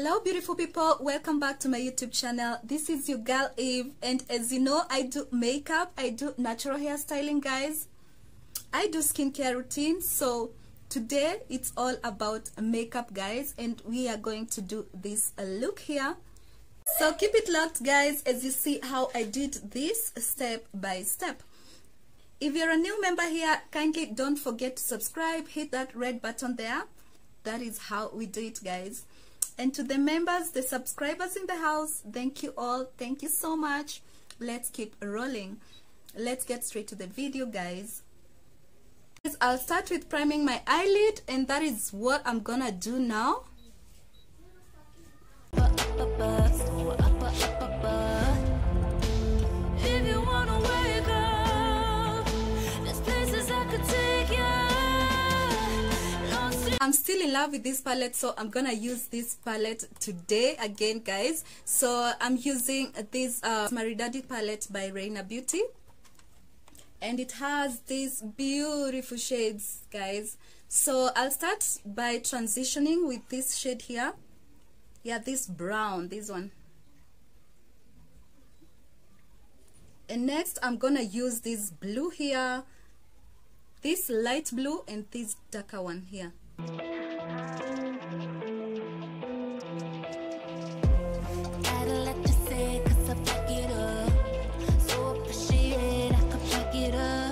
Hello beautiful people, welcome back to my YouTube channel. This is your girl Eve, and as you know, I do makeup, I do natural hairstyling, guys. I do skincare routine, so today it's all about makeup, guys, and we are going to do this look here. So keep it locked, guys, as you see how I did this step by step. If you're a new member here, kindly don't forget to subscribe, hit that red button there. That is how we do it, guys. And to the members, the subscribers in the house, thank you all, thank you so much. Let's keep rolling. Let's get straight to the video, guys. I'll start with priming my eyelid, and that is what I'm gonna do now. I'm still in love with this palette, so I'm gonna use this palette today again, guys. So I'm using this Maridadi palette by Riena Beauty, and it has these beautiful shades, guys. So I'll start by transitioning with this shade here. Yeah, this brown, this one. And next I'm gonna use this blue here, this light blue, and this darker one here.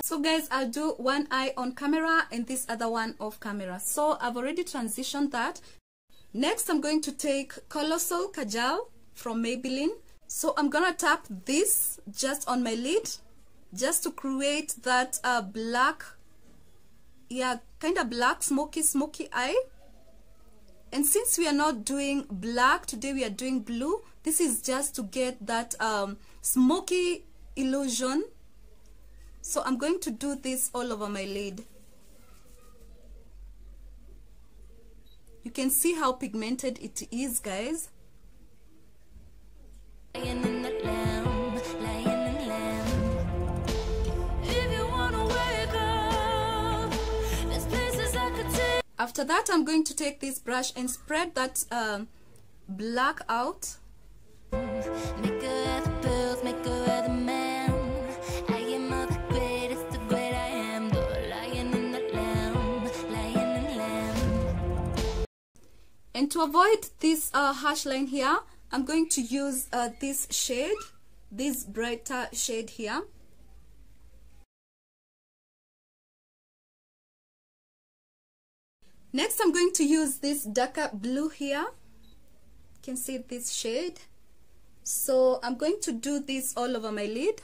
So guys, I'll do one eye on camera and this other one off camera. So I've already transitioned that. Next I'm going to take Colossal Kajal from Maybelline. So I'm gonna tap this just on my lid, just to create that black, yeah, kind of black smoky eye. And since we are not doing black today, we are doing blue. This is just to get that smoky illusion. So I'm going to do this all over my lid. You can see how pigmented it is, guys. After that, I'm going to take this brush and spread that black out. And to avoid this harsh line here, I'm going to use this shade, this brighter shade here. Next, I'm going to use this darker blue here. You can see this shade. So I'm going to do this all over my lid.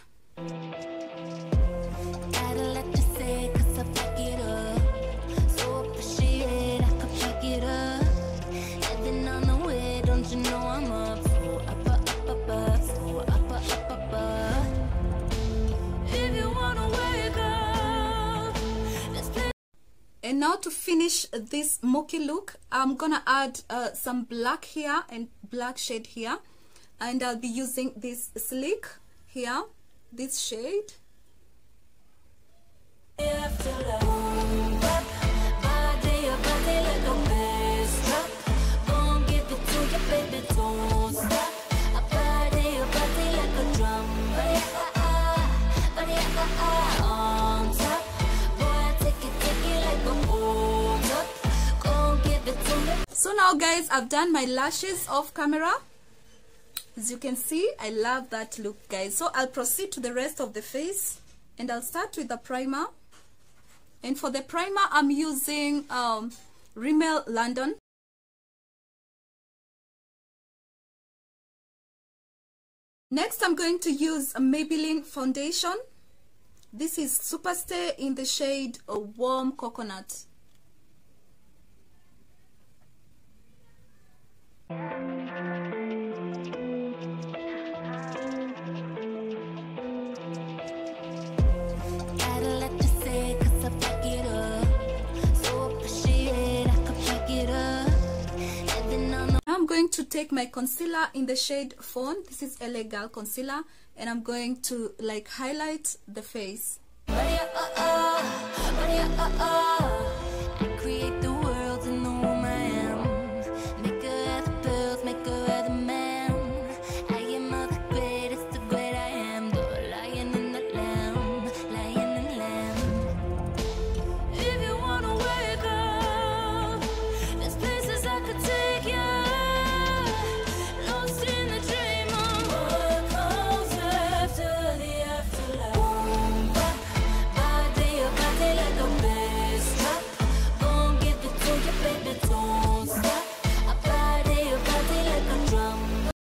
And now to finish this smoky look, I'm gonna add some black here and black shade here, and I'll be using this Sleek here, this shade. So now, guys, I've done my lashes off camera. As you can see, I love that look, guys. So I'll proceed to the rest of the face, and I'll start with the primer. And for the primer, I'm using Rimmel London. Next, I'm going to use a Maybelline foundation. This is Superstay in the shade Warm Coconut. I'm going to take my concealer in the shade Fawn. This is LA Girl concealer, and I'm going to like highlight the face. Create the world in the woman I am. Make her have the pills, make her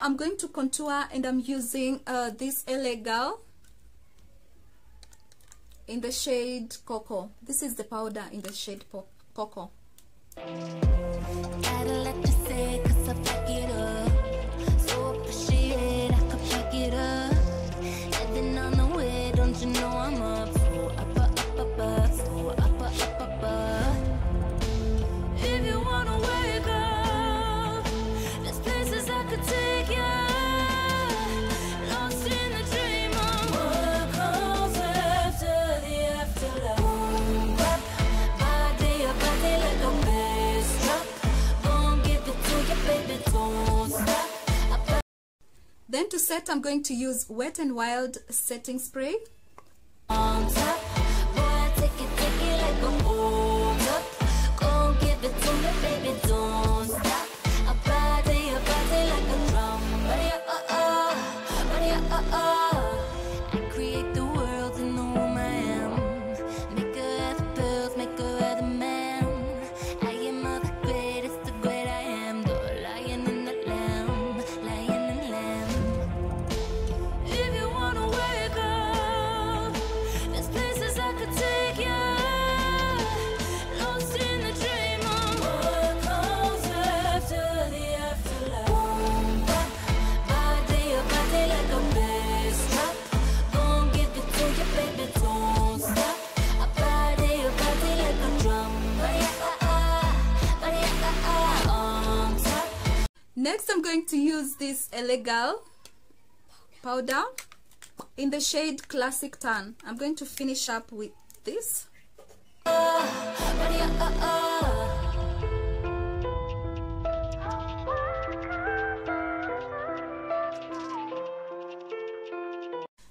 I'm going to contour, and I'm using this LA Girl in the shade Cocoa. This is the powder in the shade Cocoa. Then to set, I'm going to use Wet n Wild setting spray. On top, boy, take it like a hold up. Go give it to me, baby, don't stop. A body like a drum. I create the world in the womb I am. Make her have the pills, make her have the man. I am all the greatest, the great I am. The lion and the lamb, lion and lamb. If you wanna wake up, there's places I could take you. Lost in the dream of what comes after the afterlife. Body like a bass drop. Gon' give it to you, baby, don't stop. A body like a drum. On top. Next, I'm going to use this LA Girl powder in the shade Classic Tan. I'm going to finish up with this.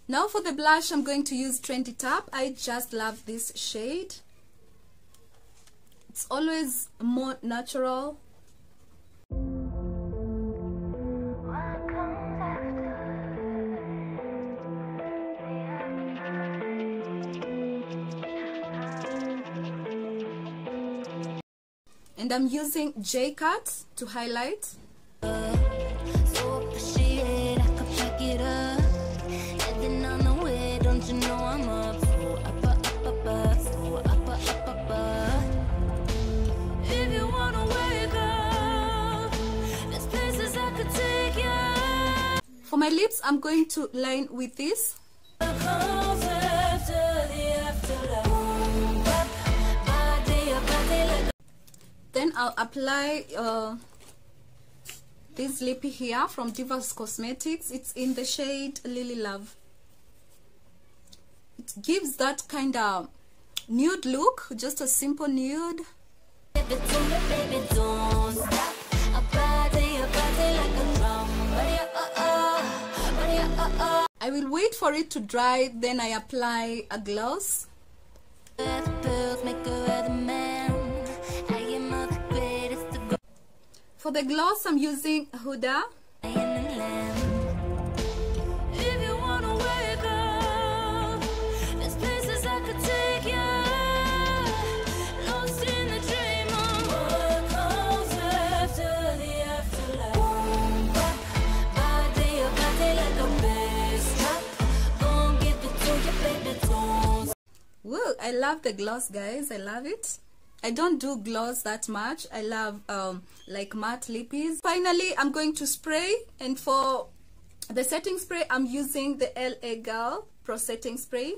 Now for the blush, I'm going to use Trendy Tap. I just love this shade. It's always more natural. And I'm using J-Cut to highlight. For my lips, I'm going to line with this. Then I'll apply this lippy here from Divas Cosmetics. It's in the shade Lily Love. It gives that kind of nude look, just a simple nude. I will wait for it to dry, then I apply a gloss. For the gloss, I'm using Huda. Whoa, I love the gloss, guys. I love it. I don't do gloss that much. I love like matte lippies. Finally, I'm going to spray, and for the setting spray, I'm using the LA Girl Pro Setting Spray.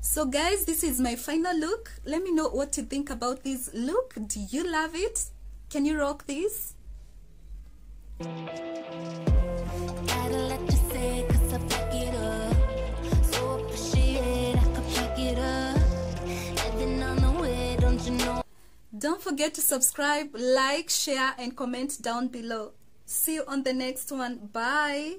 So guys, this is my final look. Let me know what you think about this look. Do you love it? Can you rock this? Don't forget to subscribe, like, share, and comment down below. See you on the next one. Bye.